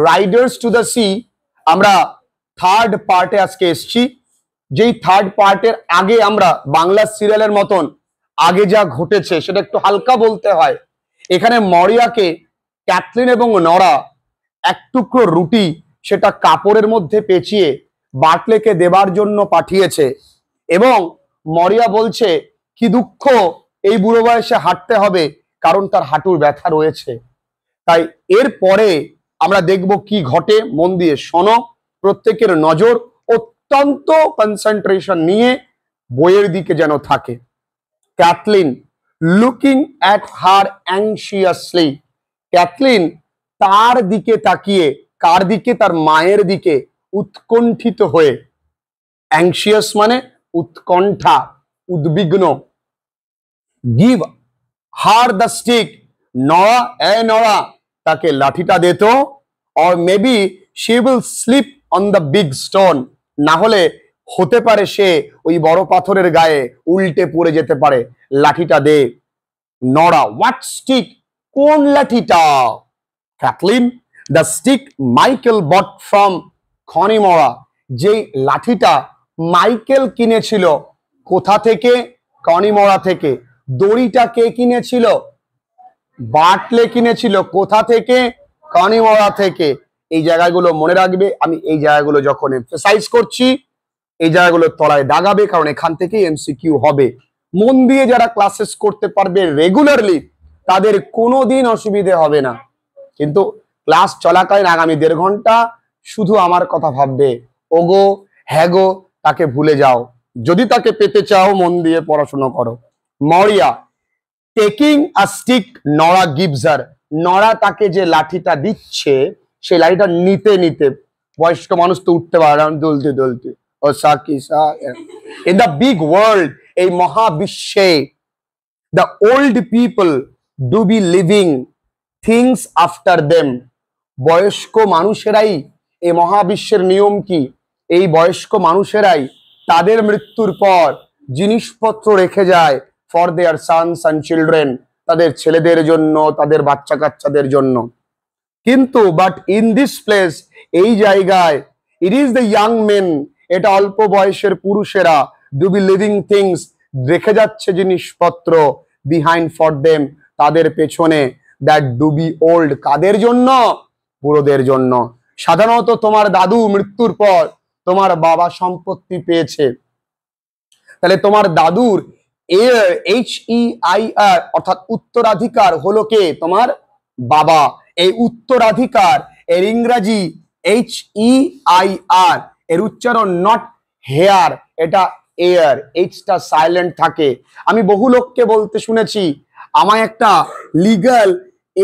Riders to the sea আমরা third পার্টে আজকে এসছি। যেই থার্ড পার্টের আগে আমরা বাংলা সিরিয়ালের মতন আগে যা ঘটেছে সেটা একটু হালকা বলতে হয়। এখানে মরিয়াকে ক্যাথলিন এবং নরা এক টুকরো রুটি সেটা কাপড়ের মধ্যে পেঁচিয়ে বাটলেকে দেবার জন্য পাঠিয়েছে এবং মরিয়া বলছে কি দুঃখ, এই বুড়ো বয়সে হাঁটতে হবে কারণ তার হাঁটুর ব্যথা রয়েছে। তাই এর পরে আমরা দেখব কি ঘটে, মন দিয়ে শোনো, প্রত্যেকের নজর অত্যন্ত কনসেন্ট্রেশন নিয়ে বইয়ের দিকে যেন থাকে। Cathleen looking at her anxiously, Cathleen তার দিকে তাকিয়ে, কার দিকে? তার মায়ের দিকে উৎকণ্ঠিত হয়ে। অ্যাংশিয়াস মানে উৎকণ্ঠা, উদ্বিগ্ন। গিভ হার দ্য স্টিক, নরা এ নরা তাকে লাঠিটা দিত। Or maybe she will sleep on the big stone, না হলে হতে পারে সে ওই বড় পাথরের গায়ে উল্টে পড়ে যেতে পারে। লাঠিটা দে। নরা হোয়াট স্টিক, কোন লাঠিটা? Cathleen the stick Michael bought from Connemara, যেই লাঠিটা মাইকেল কিনেছিল। কোথা থেকে? খনিমরা থেকে। দড়িটা কে কিনেছিল? বাটলে কিনেছিল। কোথা থেকে? খনিমরা থেকে। এই জায়গাগুলো মনে রাখবে, আমি এই জায়গাগুলো যখন এমফাসাইজ করছি এই জায়গাগুলো তলায় দাগাবে, কারণ এখান থেকে এমসিকিউ হবে। মন দিয়ে যারা ক্লাসেস করতে পারবে রেগুলারলি তাদের কোনোদিন অসুবিধে হবে না, কিন্তু ক্লাস চলাকালীন আগামী 1.5 ঘন্টা শুধু আমার কথা ভাববে, ওগো হ্যাগো তাকে ভুলে যাও। যদি তাকে পেতে চাও মন দিয়ে পড়াশোনা করো। মরিয়া টেকিং আ স্টিক, নরা গিভস হার, নরা তাকে যে লাঠিটা দিচ্ছে সেই লাঠিটা নিতে নিতে, বয়স্ক মানুষ তো উঠতে পারে না, দুলতে দুলতে, ও সাকি সা। ইন দ্য বিগ ওয়ার্ল্ড, এই মহাবিশ্বে, the old people do B living things after them, বয়স্ক মানুষেরাই, এই মহাবিশ্বের নিয়ম কি, এই বয়স্ক মানুষেরাই তাদের মৃত্যুর পর জিনিসপত্র রেখে যায় for their Sans and children, তাদের ছেলেদের জন্য, তাদের বাচ্চা কাচ্চাদের জন্য। কিন্তু বাট ইন দিস প্লেস, এই জায়গায়, ইট ইজ দ্য ইয়াং মেন, এটা অল্প বয়সের পুরুষেরা, ডু বি লিভিং থিংস, রেখে যাচ্ছে জিনিসপত্র, বিহাইন্ড ফর দেম, তাদের পেছনে, দ্যাট ডু বি ওল্ড, কাদের জন্য? বুড়োদের জন্য। সাধারণত তোমার দাদু মৃত্যুর পর তোমার বাবা সম্পত্তি পেয়েছে, তাহলে তোমার দাদুর HEIR অর্থাৎ উত্তরাধিকার হলো কে? তোমার বাবা। এই উত্তরাধিকার এর ইংরেজি HEIR, এর উচ্চারণ নট হেয়ার, এটা এয়ার, এইচটা সাইলেন্ট থাকে। আমি বহু লোককে বলতে শুনেছি, আমায় একটা লিগ্যাল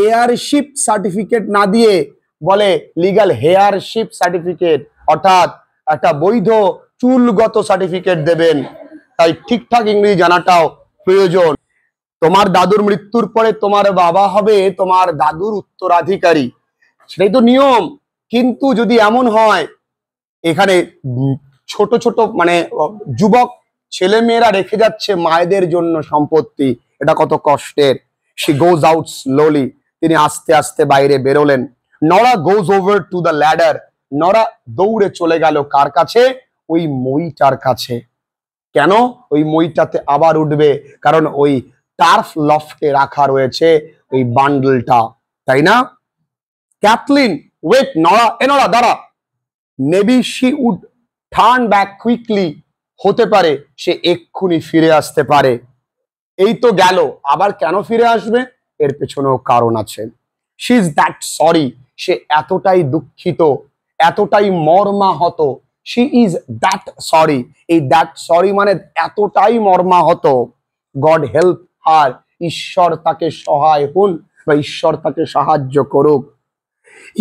এয়ারশিপ সার্টিফিকেট না দিয়ে বলে লিগ্যাল হেয়ারশিপ সার্টিফিকেট, অর্থাৎ একটা বৈধ চুলগত সার্টিফিকেট দেবেন। তাই ঠিকঠাক ইংরেজি জানাটাও প্রয়োজন। তোমার দাদুর মৃত্যুর পরে তোমার বাবা হবে তোমার দাদুর উত্তরাধিকারী, সেটাই তো নিয়ম। কিন্তু যদি এমন হয় এখানে ছোট ছোট মানে যুবক ছেলে মেয়েরা রেখে যাচ্ছে মায়েদের জন্য সম্পত্তি, এটা কত কষ্টের। শি গোজ আউট স্লোলি, তিনি আস্তে আস্তে বাইরে বেরোলেন। নরা গোজ ওভার টু দ্য ল্যাডার, নরা দৌড়ে চলে গেল কার কাছে? ওই মইটার কাছে। কেন? ওই মইটাতে আবার উঠবে, কারণ ওই টার্ফ লফটে রাখা রয়েছে ওই বান্ডলটা, তাই না? ক্যাথলিন ওয়েট, নরা এ নরা দাঁড়া। Maybe she would turn back quickly, হতে পারে সে এক্ষুনি ফিরে আসতে পারে। এই তো গেল, আবার কেন ফিরে আসবে? এর পেছনেও কারণ আছে। শি ইজ দ্যাট সরি, সে এতটাই দুঃখিত, এতটাই মর্মাহত। শি ইজ দ্যাট সরি, এই দ্যাট সরি মানে এতটাই মর্মাহত। গড হেল্প হার, ঈশ্বর তাকে সহায় হন বা ঈশ্বর তাকে সাহায্য করুক।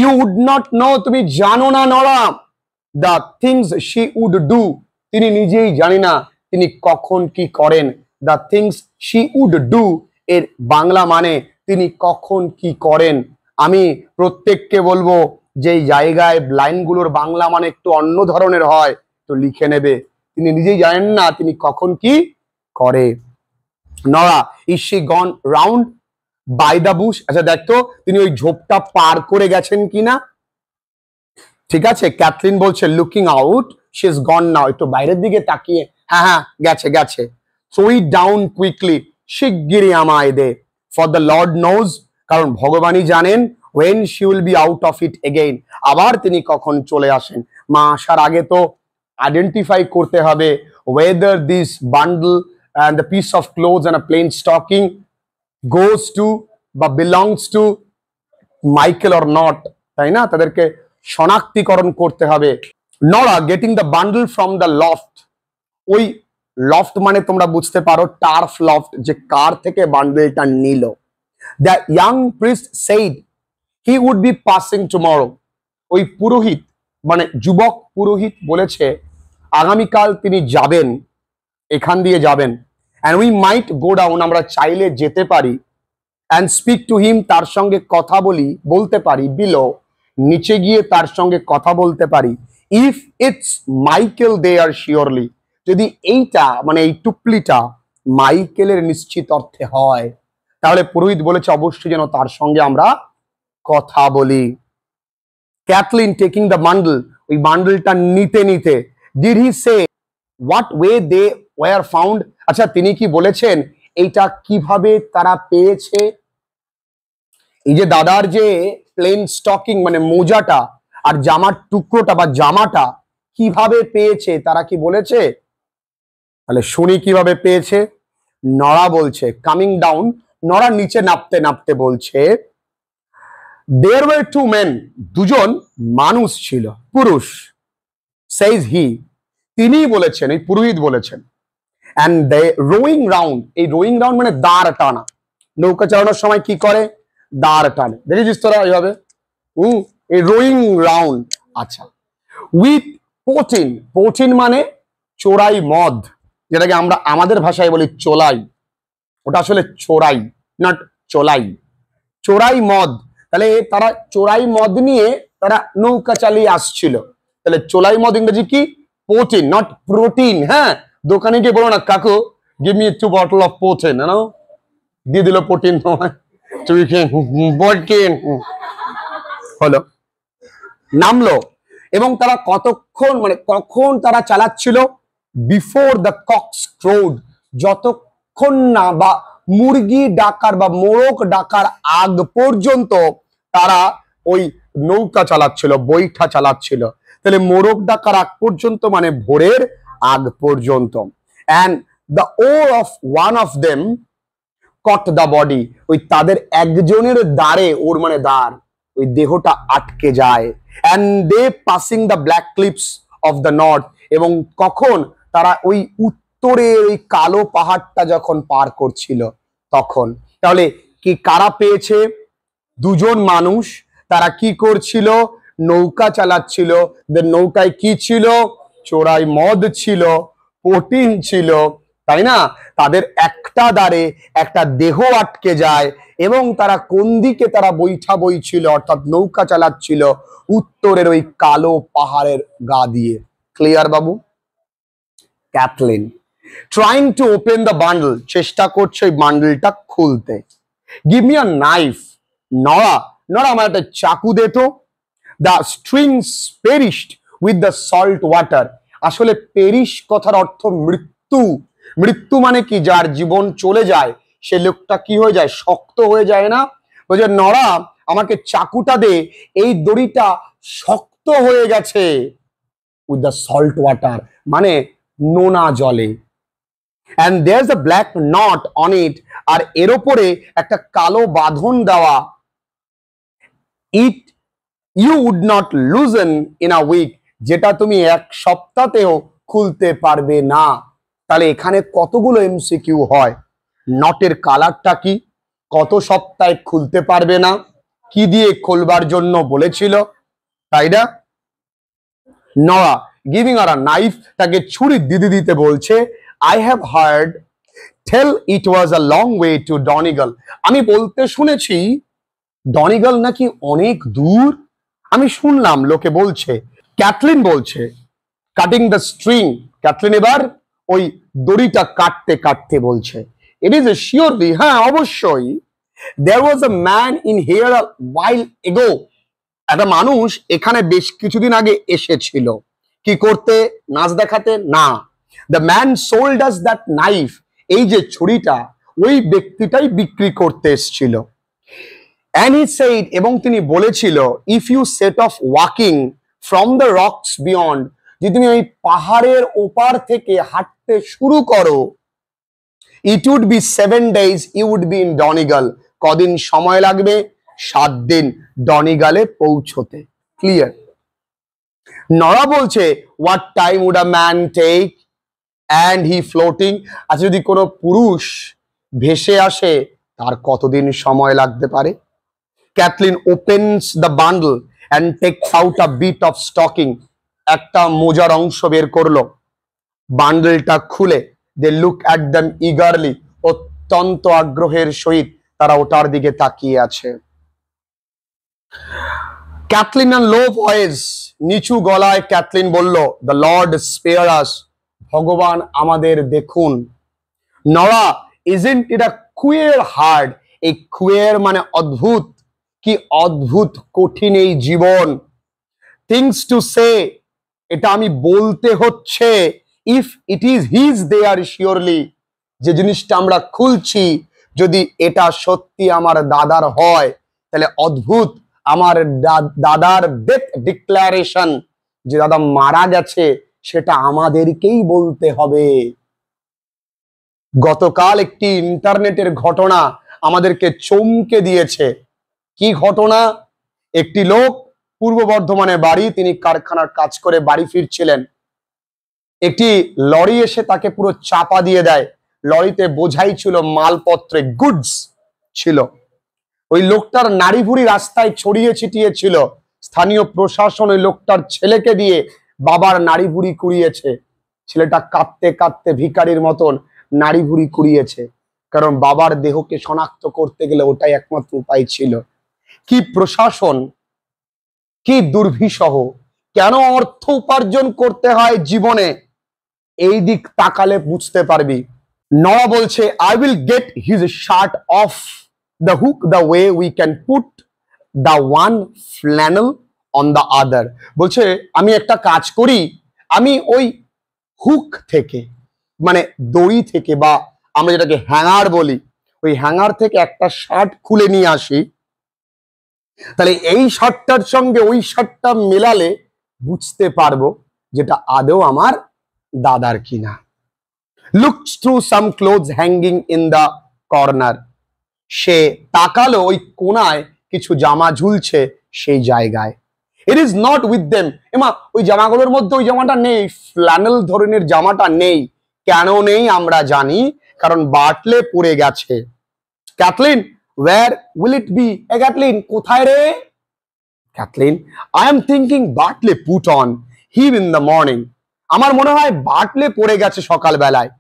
ইউ উড নট নো, তুমি জানো না Nora, the things she would do, তিনি নিজেই জানি না তিনি কখন কি করেন। The things she would do এর বাংলা মানে তিনি কখন কি করেন। আমি প্রত্যেককে বলবো যে জায়গায় লাইনগুলোর বাংলা মানে একটু অন্য ধরনের হয় তো লিখে নেবে, তিনি নিজেই জানেন না তিনি কখন কি করে। Nora is she gone round by the bush, আচ্ছা দেখতো তিনি ওই ঝোপটা পার করে গেছেন কিনা। ঠিক আছে, ক্যাথলিন বলছে looking out, she is gone now, একটু বাইরের দিকে তাকিয়ে, হ্যাঁ হ্যাঁ গেছে গেছে, থ্রো ইট ডাউন কুইকলি, শিগগিরই আমায় দে, ফর দ্য লর্ড নোজ, কারণ ভগবানই জানেন, when she will be out of it again, আবার তিনি কখন চলে আসেন। মা আসার আগে তো আইডেন্টিফাই করতে হবে whether this bundle and the piece of clothes and a plain stocking goes to বা belongs to Michael or not, তাই না? তাদেরকে শনাক্তিকরণ করতে হবে। Nora getting the bundle from the loft, ওই লফট মানে তোমরা বুঝতে পারো টার্ফ লফট, যে কার থেকে বান্ডলটা নিল। The young priest said he would be passing tomorrow, ওই পুরোহিত মানে যুবক পুরোহিত বলেছে আগামীকাল তিনি যাবেন, এখান দিয়ে যাবেন। And we might go down, আমরা চাইলে যেতে পারি, অ্যান্ড স্পিক টু হিম, তার সঙ্গে কথা বলতে পারি, বিলো, নিচে গিয়ে তার সঙ্গে কথা বলতে পারি, if it's Michael they are surely, যদি এইটা মানে এই টুকলিটা মাইকেলের নিশ্চিত অর্থে হয়, তাহলে পুরোহিত বলেছে অবশ্যই যেন তার সঙ্গে আমরা কথা বলি। ক্যাথলিন টেকিং দ্য বান্ডল, ওই বান্ডলটা নিতে নিতে, did he say what way they were found, আচ্ছা তিনি কি বলেছেন এইটা কিভাবে তারা পেয়েছে? এই যে দাদার যে প্লেন স্টকিং মানে মোজাটা আর জামার টুকরোটা বা জামাটা কিভাবে পেয়েছে তারা কি বলেছে? তাহলে শুনি কিভাবে পেয়েছে। নরা বলছে কামিং ডাউন, নরা নিচে নামতে নামতে বলছে দেয়ার ওয়ার টু মেন, দুজন মানুষ ছিল, পুরুষ, সেইজ হি, তিনি বলেছেন, এই পুরোহিত বলেছেন, and they rowing round, এই রোয়িং রাউন্ড মানে দাঁড় টানা, নৌকা চালানোর সময় কি করে দাঁড় টানে, দেখেছিস তোরা এইভাবে, এই রোয়িং রাউন্ড। আচ্ছা, উইথ পোটিন, পোটিন মানে চোরাই মদ, যেটাকে আমরা আমাদের ভাষায় বলি চোলাই, ওটা আসলে চোরাই নট চোলাই, চোরাই মদ। তাহলে তারা চোরাই মদ নিয়ে তারা নৌকা চালিয়ে আসছিল, তাহলে চোলাই মদ ইংরেজি কি? পোটিন, নট প্রোটিন। হ্যাঁ, দোকানে গিয়ে বলো না কাকু give me 2 bottle of protein, না দিয়ে দিল প্রোটিন তোমায়, তুমি প্রোটিন হলো, নামলো। এবং তারা কতক্ষণ মানে কখন তারা চালাচ্ছিল? বিফোর দ্য কক্স ক্রোড, যতক্ষণ না বা মুরগি ডাকার বা মোরগ ডাকার আগ পর্যন্ত তারা ওই নৌকা চালাচ্ছিল, বৈঠা চালাচ্ছিল। তাহলে মোরগ ডাকার আগ পর্যন্ত মানে ভোরের আগ পর্যন্ত। and the oar of one of them caught the body, ওই তাদের একজনের দাঁড়ে, ওর মানে দাঁড়, ওই দেহটা আটকে যায়। and they passing the black cliffs of the north, এবং কখন তারা ওই উত্তরের ওই কালো পাহাড়টা যখন পার করছিল তখন। তাহলে কি কারা পেয়েছে? দুজন মানুষ, তারা কি করছিল? নৌকা চালাচ্ছিল। নৌকায় কি ছিল? চোরাই মদ ছিল, প্রোটিন ছিল, তাই না? তাদের একটা দাঁড়ে একটা দেহ আটকে যায়, এবং তারা কোন দিকে তারা বৈঠা বইছিল অর্থাৎ নৌকা চালাচ্ছিল? উত্তরের ওই কালো পাহাড়ের গা দিয়ে। ক্লিয়ার বাবু? Cathleen trying to open the bundle, চেষ্টা করছে ওই বান্ডলটা খুলতে। Give me a knife, Nora, Nora আমার একটা চাকু দে তো। The strings perished with the salt water, আসলে পেরিশ কথার অর্থ মৃত্যু। মৃত্যু মানে কি? যার জীবন চলে যায় সে লোকটা কি হয়ে যায়? শক্ত হয়ে যায় না? বলছে নরা আমাকে চাকুটা দে, এই দড়িটা শক্ত হয়ে গেছে। উইথ দ্য সল্ট ওয়াটার মানে নোনা জলে। and there's a black knot on it, আর এর উপরে একটা কালো বাঁধন দেওয়া। it you would not loosen in a week, যেটা তুমি এক সপ্তাহেও খুলতে পারবে না। তাহলে এখানে কতগুলো এমসিকিউ হয়? নটের কালারটা কি? কত সপ্তাহে খুলতে পারবে না? কি দিয়ে খুলবার জন্য বলেছিল? তাই না? নরা গিভিং আর আ নাইফ, তাকে ছুরি দিতে দিতে বলছে I have heard tell it was a long way to Donegal, আমি বলতে শুনেছি ডনিগল নাকি অনেক দূর, আমি শুনলাম লোকে বলছে। ক্যাথলিন বলছে কাটিং দ্য স্ট্রিং, ক্যাথলিন এবার ওই দড়িটা কাটতে কাটতে বলছে ইট ইজ এ শিওরলি, হ্যাঁ অবশ্যই, there was a man in here a while ago, একটা মানুষ এখানে বেশ কিছুদিন আগে এসেছিল, কি করতে? নাচ দেখাতে না। The man sold us that knife, এই যে ছুরিটা ওই ব্যক্তিটাই বিক্রি করতে এসেছিল। And he said, এবং তিনি বলেছিল, if you set off walking from the rocks beyond, যদি তুমি ওই পাহাড়ের ওপার থেকে হাঁটতে শুরু করো, it would be 7 days you would be in Donegal, কদিন সময় লাগবে? 7 দিন ডনিগালে পৌঁছতে। ক্লিয়ার? নরা বলছে, what time would a man take and he floating, আচ্ছা যদি কোনো পুরুষ ভেসে আসে তার কতদিন সময় লাগতে পারে? Kathleen opens the bundle and takes out a bit of stocking, একটা মোজার অংশ বের করলো, বান্ডেলটা খুলে they look at them eagerly, অত্যন্ত আগ্রহের সহিত তারা ওটার দিকে তাকিয়ে আছে। Kathleen and low voice, নিচু গলায় ক্যাথলিন বলল, the Lord spare us, ভগবান আমাদের দেখুন। নরা, isn't it a queer hard, এই queer মানে অদ্ভুত, কি অদ্ভুত কঠিন এই জীবন। things to say, এটা আমি বলতে হচ্ছে, if it is his there surely, যে জিনিসটা আমরা খুলছি যদি এটা সত্যি আমার দাদার হয়, তাহলে অদ্ভুত আমার দাদার ডেথ ডিক্লারেশন, যে দাদা মারা গেছে, সেটা আমাদেরকেই বলতে হবে। গতকাল একটি ইন্টারনেটের ঘটনা আমাদেরকে চমকে দিয়েছে। কি ঘটনা? একটি লোক, পূর্ব বর্ধমানে বাড়ি, তিনি কারখানার কাজ করে বাড়ি ফিরছিলেন, একটি লরি এসে তাকে পুরো চাপা দিয়ে দেয়। লরিতে বোঝাই ছিল মালপত্রে, গুডস ছিল। ওই লোকটার নাড়ি ভুড়ি রাস্তায় ছড়িয়ে ছিটিয়ে ছিল। স্থানীয় প্রশাসন ওই লোকটার ছেলেকে দিয়ে বাবার নাড়ি ভুড়ি কুড়িয়েছে। ছেলেটা কাঁদতে কাঁদতে ভিখারির মতন নাড়ি ভুড়ি কুড়িয়েছে, কারণ বাবার দেহকে শনাক্ত করতে গেলে ওটাই একমাত্র উপায় ছিল। কি প্রশাসন, কি দুর্বিষহ! কেন অর্থ উপার্জন করতে হয় জীবনে, এই দিক তাকালে বুঝতে পারবি। নরা বলছে, I will get his shirt off the hook the way we can put the one flannel on the other, বলছে আমি একটা কাজ করি, আমি ওই হুক থেকে মানে দড়ি থেকে, বা আমরা যেটাকে হ্যাঙ্গার বলি, ওই হ্যাঙ্গার থেকে একটা শার্ট খুলে নিয়ে আসি, তাহলে এই শার্টটার সঙ্গে ওই শার্টটা মেলালে বুঝতে পারবো যেটা আদৌ আমার দাদার কিনা। Looks through some clothes hanging in the corner, সে তাকালো ওই কোনায় কিছু জামা ঝুলছে সেই জায়গায়। It is not with them, এমা ওই জামাগুলোর মধ্যে ওই জামাটা নেই, ফ্ল্যানেল ধরনের জামাটা নেই। কেন নেই আমরা জানি, কারণ বাটলে পড়ে গেছে। Kathleen, where will it be? Kathleen, কোথায় রে? Kathleen, I am thinking বাটলে put on him in the morning, আমার মনে হয় বাটলে পড়ে গেছে সকাল বেলায়।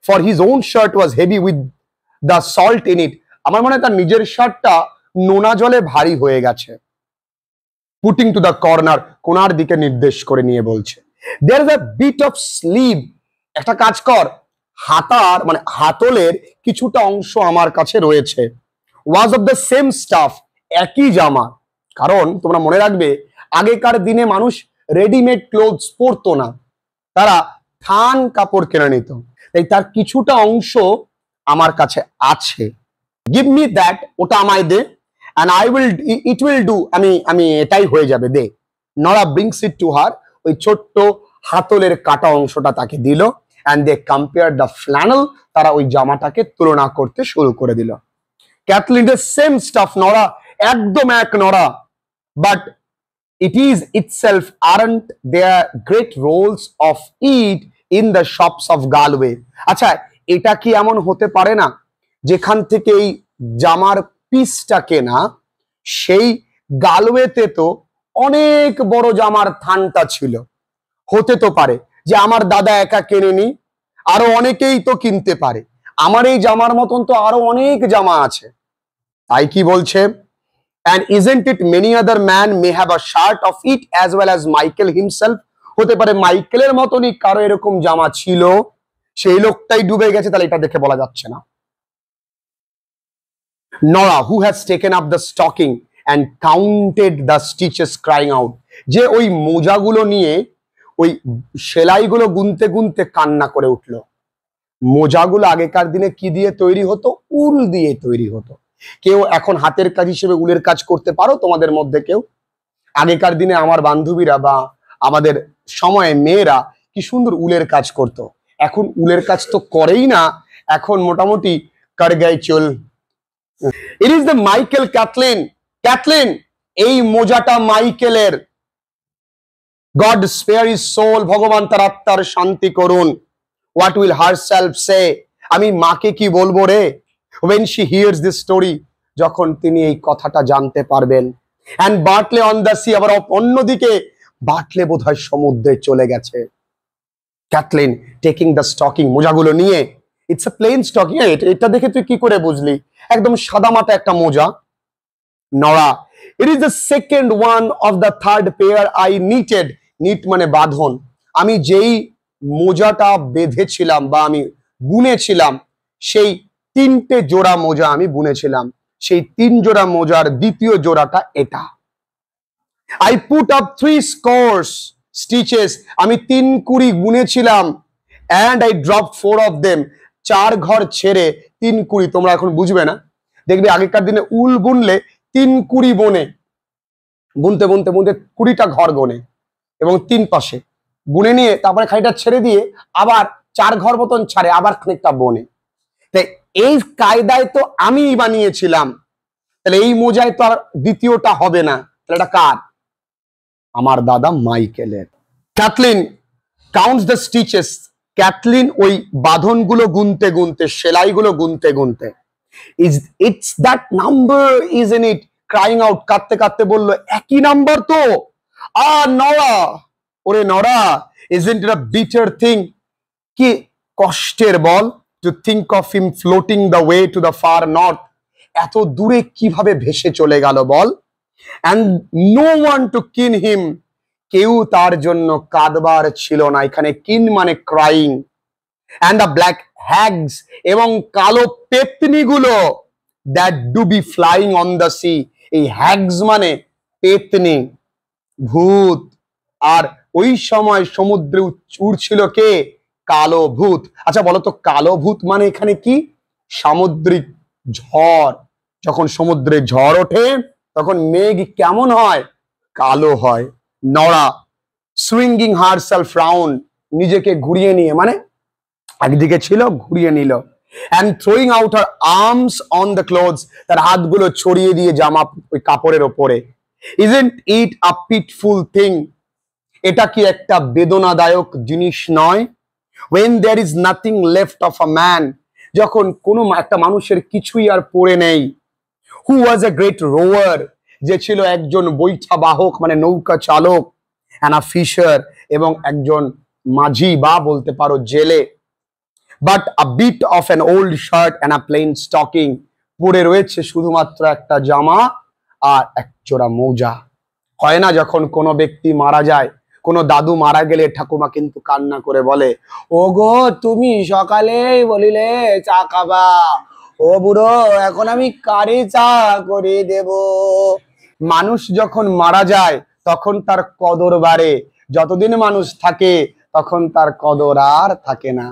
For his own shirt was heavy with the salt in it, আমার মনে হয় তার নিজের শার্টটা নোনা জলে ভারী হয়ে গেছে। Putting to the corner, কোনার দিকে নির্দেশ করে নিয়ে বলছে, there is a bit of sleeve, একটা কাজ কর, হাতার মানে হাতলের কিছুটা অংশ আমার কাছে রয়েছে। Was of the same stuff, একই জামা। কারণ তোমরা মনে রাখবে, আগেকার দিনে মানুষ রেডিমেড ক্লোথস পরতো না, তারা থান কাপড় কিনে নিত, তাই তার কিছুটা অংশ আমার কাছে আছে। Give me that, ওটা আমায় দে, and I will, it will do, আমি এটাই হয়ে যাবে, দে। Nora brings it to her, ওই ছোট্ট হাতলের কাটা অংশটা তাকে দিল, and they compared the flannel, তারা ওই জামাটাকে তুলনা করতে শুরু করে দিল। Kathleen, the same stuff, Nora, একদম এক Nora, but it is itself, aren't there great rolls of it in the shops of Galway? আচ্ছা, এটা কি এমন হতে পারে না যেখান থেকে এই জামার পিসটা কেনা, সেই গালওয়েতে তো অনেক বড় জামার থানটা ছিল। হতে তো পারে যে আমার দাদা একা কেনেনি, আরো অনেকেই তো কিনতে পারে, আমার এই জামার মতন তো আরো অনেক জামা আছে। তাই কি বলছে, and isn't it many other man may have a shirt of it as well as Michael himself, হতে পারে মাইকেলের মতনই কারো এরকম জামা ছিল, সেই লোকটাই ডুবে গেছে, তাহলে এটা দেখে বলা যাচ্ছে না। Nora, who has taken up the stocking, and counted the stitches, crying out. যে ওই মোজাগুলো নিয়ে ওই সেলাইগুলো গুনতে গুনতে কান্না করে উঠলো। মোজাগুলো আগেকার দিনে কি দিয়ে তৈরি হতো? উল দিয়ে তৈরি হতো। কেউ এখন হাতের কাজ হিসেবে উলের কাজ করতে পারো তোমাদের মধ্যে কেউ? আগেকার দিনে আমার বান্ধবীরা বা আমাদের সময়ে মেয়েরা কি সুন্দর উলের কাজ করত। এখন উলের কাজ তো করেই না, এখন মোটামুটি কর গায়ে চল। It is the Michael Kathleen. Kathleen, এই মোজাটা মাইকেলের। গড স্পেয়ার হিজ সোল, ভগবান তার আত্মার শান্তি করুন। হোয়াট উইল হারসেলফ সে, আমি মাকে কি বলবো রে, when she hears this story, যখন তিনি এই কথাটা জানতে পারবেন। and বাটলে অন দ্য সি, আবার অন্যদিকে বাটলে বোধহয় সমুদ্রে চলে গেছে। ক্যাথলিন টেকিং দ্য স্টকিং, মোজাগুলো নিয়ে। It's a plain stocking. এটা দেখে তুই কি করে বুঝলি? একদম সাদামাটা একটা মোজা। Nora, it is the second one of the third pair I knitted. Knit মানে বাঁধন। আমি যেই মোজাটা বেঁধেছিলাম বা আমি বুনেছিলাম, সেই 3টে জোড়া মোজা আমি বুনেছিলাম, সেই 3 জোড়া মোজার দ্বিতীয় জোড়াটা এটা। I put up 3 scores stitches, আমি 3 কুড়ি বুনেছিলাম। and I dropped 4 of them, 4 ঘর ছেড়ে 3 কুড়ি। তোমরা এখন বুঝবে না, দেখবে আগেকার দিনে উল বুনলে 3 কুড়ি বনে, বুনতে বুনতে বুনতে 20টা ঘর গোনে এবং 3 পাশে বুনে নিয়ে তারপরে খানিকটা ছেড়ে দিয়ে আবার 4 ঘর মতন ছাড়ে, আবার খানিকটা বনে। তাই এই কায়দায় তো আমি বানিয়েছিলাম, তাহলে এই মোজায় তো আর দ্বিতীয়টা হবে না। তাহলে এটা কার? আমার দাদা মাইকেলের। Cathleen counts the stitches. Cathleen ওই বাঁধনগুলো গুনতে গুনতে, সেলাইগুলো গুনতে গুনতে, it's that number isn't it, crying out, কাঁদতে কাঁদতে বললো, একই নাম্বার তো। নরা, ওরে Nora, isn't it a bitter thing, কি কষ্টের বল, to think of him floating the way to the far north, এত দূরে কিভাবে ভেসে চলে গেল বল। and no one to kin him, কেউ তার জন্য কাঁদবার ছিল না। এখানে কিন মানে crying. and the black hags, এবং কালো পেতনিগুলো, that do be flying on the sea, এই hags মানে পেতনি, ভূত। আর ওই সময় সমুদ্রে উড়ছিল কে? কালো ভূত। আচ্ছা বলো তো, কালো ভূত মানে এখানে কি? সামুদ্রিক ঝড়। যখন সমুদ্রে ঝড় ওঠে তখন মেঘ কেমন হয়? কালো হয়। নরা সুইঙ্গিং হারসেলফ রাউন্ড, নিজেকে ঘুরিয়ে নিয়ে, মানে একদিকে ছিল ঘুরিয়ে নিল। and throwing out her arms on the clothes, তার হাতগুলো ছড়িয়ে দিয়ে জামা ওই কাপড়ের ওপরে। isn't it a pitiful thing, এটা কি একটা বেদনাদায়ক জিনিস নয়? when there is nothing left of a man, যখন কোনো একটা মানুষের কিছুই আর পড়ে নেই। who was a great rower, যে ছিল একজন বৈঠা বাহক মানে নৌকা চালক, and a fisher, এবং একজন মাঝি বা বলতে পারো জেলে। but a bit of an old shirt and a plain stocking, পরে রয়েছে শুধুমাত্র একটা জামা আর এক জোড়া মোজা। হয় না যখন কোনো ব্যক্তি মারা যায়, কোনো দাদু মারা গেলে ঠাকুমা কিন্তু কান্না করে বলে, ওগো তুমি সকালেই বলিলে চা খাবা, ও বুড়ো এখন আমি কারে চা করে দেব। মানুষ যখন মারা যায় তখন তার কদর বাড়ে, যতদিন মানুষ থাকে তখন তার কদর আর থাকে না।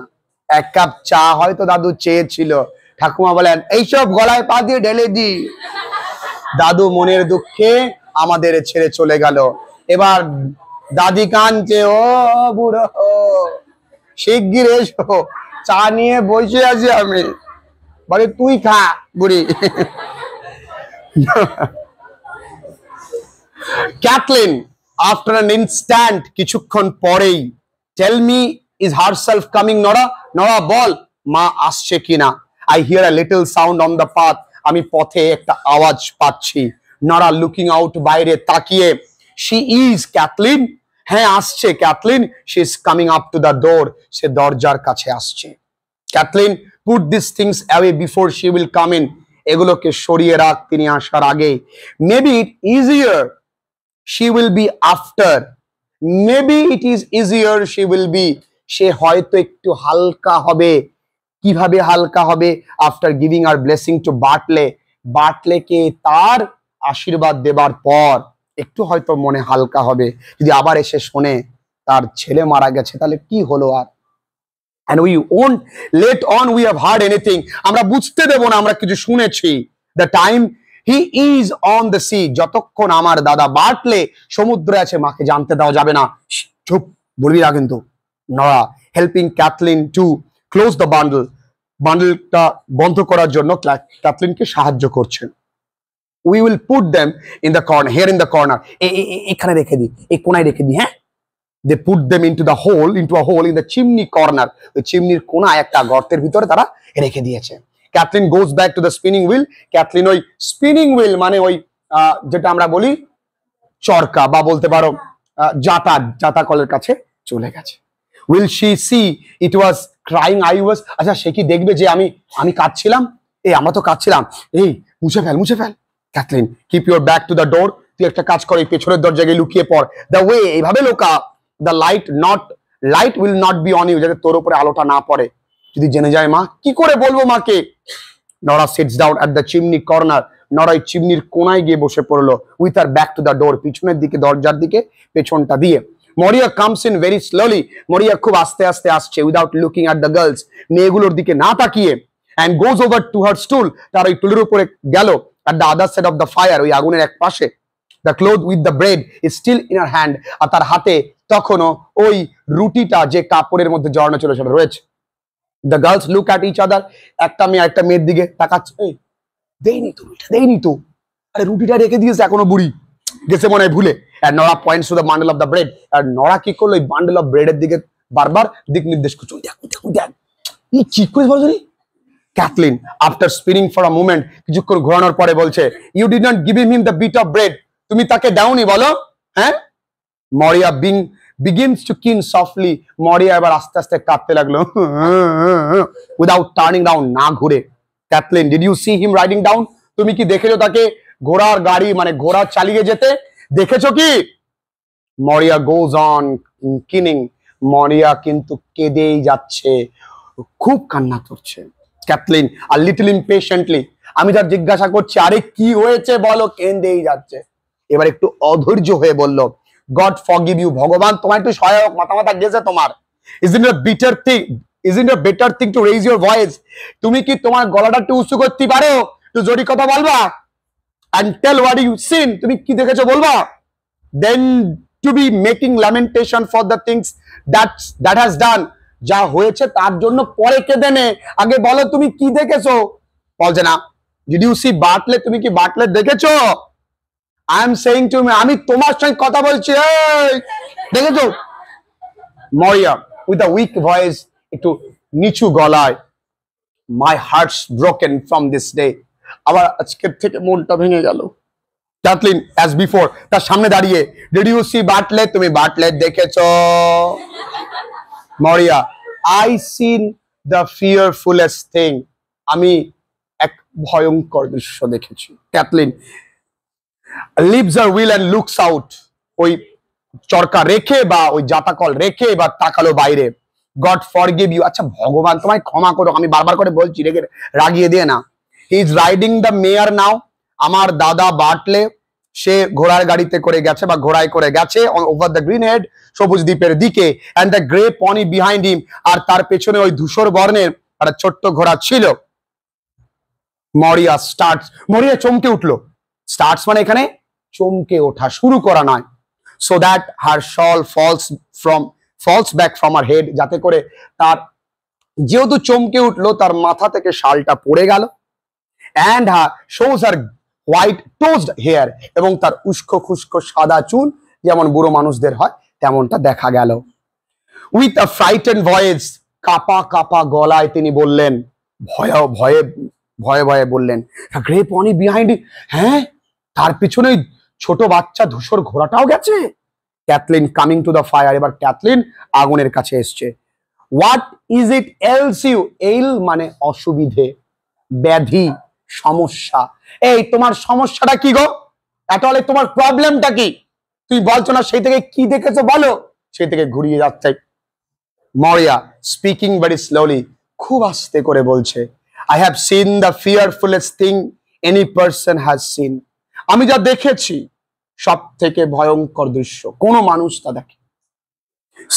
1 কাপ চা হয়তো দাদু চেয়েছিল, ঠাকুমা বলেন এইসব গলায় পা দিয়ে ঢেলে দি। দাদু মনের দুঃখে আমাদের ছেড়ে চলে গেল। এবার দাদি কাঁদছে, ও বুড়ো শিগগির এসো, চা নিয়ে বসে আছি আমি। বলে তুই খা বুড়ি। ক্যাথলিন আফটার অ্যান ইনস্ট্যান্ট, কিছুক্ষণ পরেই, tell me is herself coming, Nora, Nora বল মা আসছে কিনা। I hear a little sound on the path, আমি পথে একটা আওয়াজ পাচ্ছি। নরা লুকিং আউট, বাইরে তাকিয়ে, শি ইজ ক্যাথলিন, হ্যাঁ আসছে Cathleen, she is coming up to the door, সে দরজার কাছে আসছে। Cathleen put this things away before she will come in, এগুলোকে সরিয়ে রাখ তিনি আসার আগে। Maybe it easier she will be after, maybe it is easier she will be, সে হয়তো একটু হালকা হবে। কিভাবে হালকা হবে? after giving our blessing to বাটলে, বাটলেকে তার আশীর্বাদ দেবার পর একটু হয়তো মনে হালকা হবে, যদি আবার এসে শোনে তার ছেলে মারা গেছে, তাহলে কি হলো আর। and we won't let on we have heard anything, আমরা বুঝতে দেব না আমরা কিছু শুনেছি। the time he is on the sea, যতক্ষণ আমার দাদা বাটলে সমুদ্রে আছে মাকে জানতে দেওয়া যাবে না। চুপ, বলবি না কিন্তু। Nora helping Cathleen to close the বান্ডলটা বন্ধ করার জন্য ক্যাথলিনকে সাহায্য করছেন। we will put them in the corner, here in the corner, এখানে রেখে দিই, এই কোণায় রেখে দিই। হ্যাঁ, they put them into a hole in the chimney corner, ওই চিমনির কোণায় একটা গর্তের ভিতরে তারা রেখে দিয়েছে। Kathleen goes back to the spinning wheel, Kathleen ওই স্পিনিং হুইল মানে ওই যেটা আমরা বলি চরকা বা বলতে পারো জাতা কলের কাছে চলে গেছে। will she see it was crying I was, আচ্ছা সে কি দেখবে যে আমি কাঁদছিলাম? আমরা তো কাঁদছিলাম। মুছে ফেল। Kathleen keep your back to the door, তুই একটা কাজ কর, এই পেছনের দরজায় গিয়ে লুকিয়ে পড়। the way, এইভাবে লোকা, the light will not be on you, যাতে তোর উপরে আলোটা না পড়ে। যদি জেনে যায় মা, কি করে বলবো মাকে? নরা sits down at the chimney corner, নরা এই চিমনির কোণায় গিয়ে বসে পড়লো, with her back to the door, পিছনের দিকে, দরজার দিকে পেছনটা দিয়ে। মরিয়া comes in very slowly, মরিয়া খুব আস্তে আস্তে আসছে, without looking at the girls, মেয়েগুলোর দিকে না তাকিয়ে, and goes over to her stool, তার ওই টুলের উপরে গেল, at the other side of the fire, ওই আগুনের এক পাশে। the cloth with the bread is still in her hand, আর তার হাতে তখনও ওই রুটিটা যে কাপড়ের মধ্যে জড়ানো ছিল সেটা রয়েছে। the girls look at each other, একটা মেয়ে আরেকটা মেয়ের দিকে তাকাচ্ছে, দেইনি তো, আরে রুটিটা রেখে দিয়েছে এখনো, বুড়ি গেছে মনে হয় ভুলে। and Nora points to the bundle of the bread, আর নরা কি করলো, ওই বান্ডেল অফ ব্রেডের দিকে বারবার দিক নির্দেশ করছে, দেখ কি করে বলছো? Kathleen after spinning for a moment, কিছুক্ষণ ঘোরানোর পরে বলছে, you did not give him the bit of bread, তুমি তাকে দাওনি বলো? হ্যাঁ। মরিয়া begins to keen softly, মরিয়া এবার আস্তে আস্তে কাঁদতে লাগলো, without turning down, না ঘুরে। Kathleen did you see him riding down, তুমি কি দেখেছো তাকে ঘোড়ার গাড়ি মানে ঘোড়া চালিয়ে যেতে দেখেছো কি? মরিয়া goes on keening, মরিয়া কিন্তু কেঁদেই যাচ্ছে, খুব কান্না করছে। ক্যাথলিন a little impatiently, আমি তার জিজ্ঞাসা করছি আরে কি হয়েছে বলো, কেঁদেই যাচ্ছে। এবার একটু অধৈর্য হয়ে বলল, God forgive you, ভগবান তোমার একটু সহায়ক, মাথা গেছে তোমার। isn't it a better thing to raise your voice, তুমি কি তোমার গলাটা একটু উঁচু করতে পারো, একটু জোরে কথা বলবা, and tell what you seen, তুমি কি দেখেছো বলবা, then to be making lamentation for the things that has done, যা হয়েছে তার জন্য পরে কেঁদে নে, আগে বলো তুমি কি দেখেছো। বলছে না, did you see বাটলেট, তুমি কি বাটলেট দেখেছো? I am saying to me, আমি তোমার সঙ্গে কথা বলছি, দেখেছো? মরিয়া with a weak voice, একটু নিচু গলায়, my heart's broken from this day, আবার আজকের থেকে মনটা ভেঙে গেল। ক্যাথলিন as before, তার সামনে দাঁড়িয়ে, did you see বাটলেট, তুমি বাটলেট দেখেছো? মরিয়া I seen the fearfulest thing, আমি এক ভয়ঙ্কর দৃশ্য দেখেছি। Kathleen leaves her wheel and looks out, ওই চরকা রেখে বা ওই জাতাকল রেখে এবার তাকালো বাইরে। God forgive you, আচ্ছা ভগবান তোমায় ক্ষমা করো, আমি বারবার করে বলছি, রাগিয়ে দিয়ে না। he is riding the mare now, আমার দাদা বাটলে সে ঘোড়ার গাড়িতে করে গেছে বা ঘোড়ায় করে গেছে, over the green head, সবুজ দ্বীপের দিকে, and the grey pony behind him, আর তার পেছনে ওই ধূসর বর্ণের একটা ছোট্ট ঘোড়া ছিল। মরিয়া starts, মরিয়া চমকে উঠলো, starts মানে এখানে চমকে ওঠা, শুরু করা নয়। so that her shawl falls back from her head, যাতে করে তার, যেহেতু চমকে উঠলো তার মাথা থেকে শালটা পড়ে গেল, and her shows her white tossed hair, এবং তার উস্কো খুস্কো সাদা চুল যেমন বুড়ো মানুষদের হয় তেমনটা দেখা গেল। with a frightened voice, কাপা গলায় তিনি বললেন, ভয়ে বললেন, গ্রে পনি বিহাইন্ড, হ্যাঁ তার পিছনে ছোট বাচ্চা ধূসর ঘোড়াটাও গেছে। Cathleen coming to the fire, এবার ক্যাথলিন আগুনের কাছে এসছে। What is it ails you, ail মানে অসুবিধে, ব্যাধি, সমস্যা, এই তোমার সমস্যাটা কি গো, তাহলে তোমার প্রবলেমটা কি, তুই বলছো না সেই থেকে কি দেখেছো বলো, সেই থেকে ঘুরিয়ে যাচ্ছে। মরিয়া স্পিকিং ভেরি স্লোলি, খুব আস্তে করে বলছে, I have seen the fearfulest thing any person has seen, আমি যা দেখেছি সব থেকে ভয়ঙ্কর দৃশ্য কোনো মানুষ তা দেখে।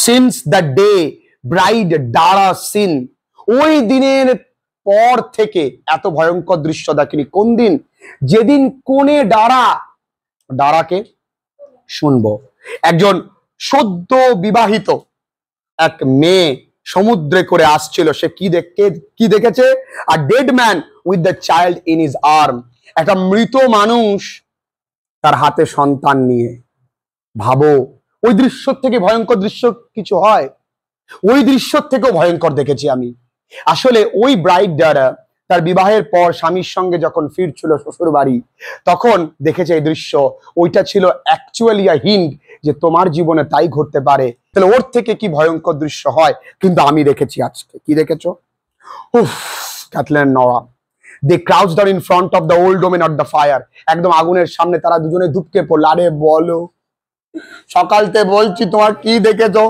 Since the day Bride Dara seen, ওই দিনের পর থেকে এত ভয়ঙ্কর দৃশ্য দেখেনি। কোন দিন? যেদিন কোণে ডারাকে শুনবো। একজন সদ্য বিবাহিত এক মেয়ে সমুদ্রে করে আসছিল, সে কি দেখেছে? আ dead man with the child in his arm, একটা মৃত মানুষ তার হাতে সন্তান নিয়ে। ভাবো, ওই দৃশ্য থেকে ভয়ঙ্কর দৃশ্য কিছু হয়? ওই দৃশ্য থেকেও ভয়ঙ্কর দেখেছি আমি। আসলে ওই ব্রাইড ডারা তার বিবাহের পর স্বামীর সঙ্গে যখন ফিরছিল শ্বশুর বাড়ি, তখন দেখেছে এই দৃশ্য। ওইটা ছিল অ্যাকচুয়ালি আ হিন্ট যে তোমার জীবনে তাই ঘটতে পারে। তাহলে ওর থেকে কি ভয়ঙ্কর দৃশ্য হয়? কিন্তু আমি দেখেছি আজকে। কি দেখেছো? উফ, Cathleen Nora, they crouched down in front of the old women of the fire. একদম আগুনের সামনে তারা দুজনে ধুপকে পড়ল। আরে বলো, সকালতে বলছি তোমার কি দেখেছো?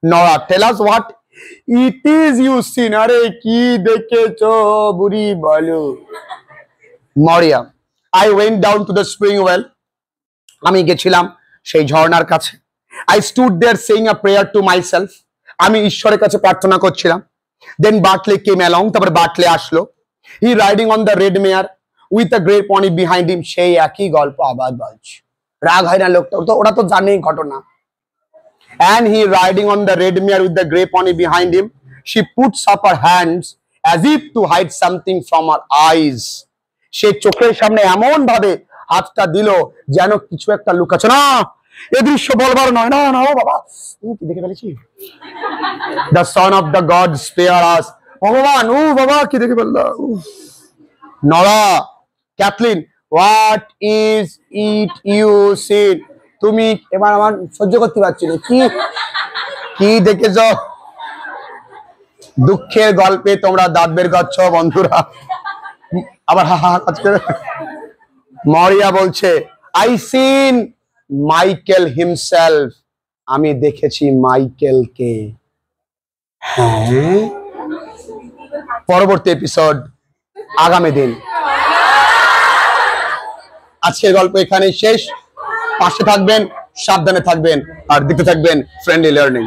Nora, tell us what it is you seen. আরে কি দেখেছো বুড়ি বলো। Maurya, I went down to the spring well, আমি গেছিলাম সেই ঝর্ণার কাছে। I stood there saying a prayer to my self, আমি ঈশ্বরের কাছে প্রার্থনা করছিলাম। দেন বাটলে কেম অ্যালং, তারপরে বাটলে আসলো। He riding on the red mare with a grey pony behind him. সেই একই গল্প আবার বলছে, রাগ হয় না লোকটা? ওরা তো জানেই ঘটনা। And he riding on the red mare with the grey pony behind him. She puts up her hands as if to hide something from her eyes. সে চোখের সামনে এমন ভাবে হাতটা দিল যেন কিছু একটা লুকাচ্ছে। না, এ দৃশ্য বলবার নয়। না না, ও বাবা, কি দেখে ফেলেছি। The son of the God spare us. ভগবান, ও বাবা, কি দেখে ফেললাম। নরা, Kathleen, what is it you see? তুমি এবার আমার সহ্য করতে পারছি না। কি দেখেছ? দুঃখের গল্পে তোমরা দাঁত বের করছো বন্ধুরা। আবার হা হা আজকে মরিয়া বলছে, আই সিন মাইকেল হিমসেলফ, আমি দেখেছি মাইকেলকে। হ্যাঁ, পরবর্তী এপিসোড আগামী দিন। আজকের গল্প এখানেই শেষ। পাশে থাকবেন, সাবধানে থাকবেন, আর দেখতে থাকবেন ফ্রেন্ডলি লার্নিং।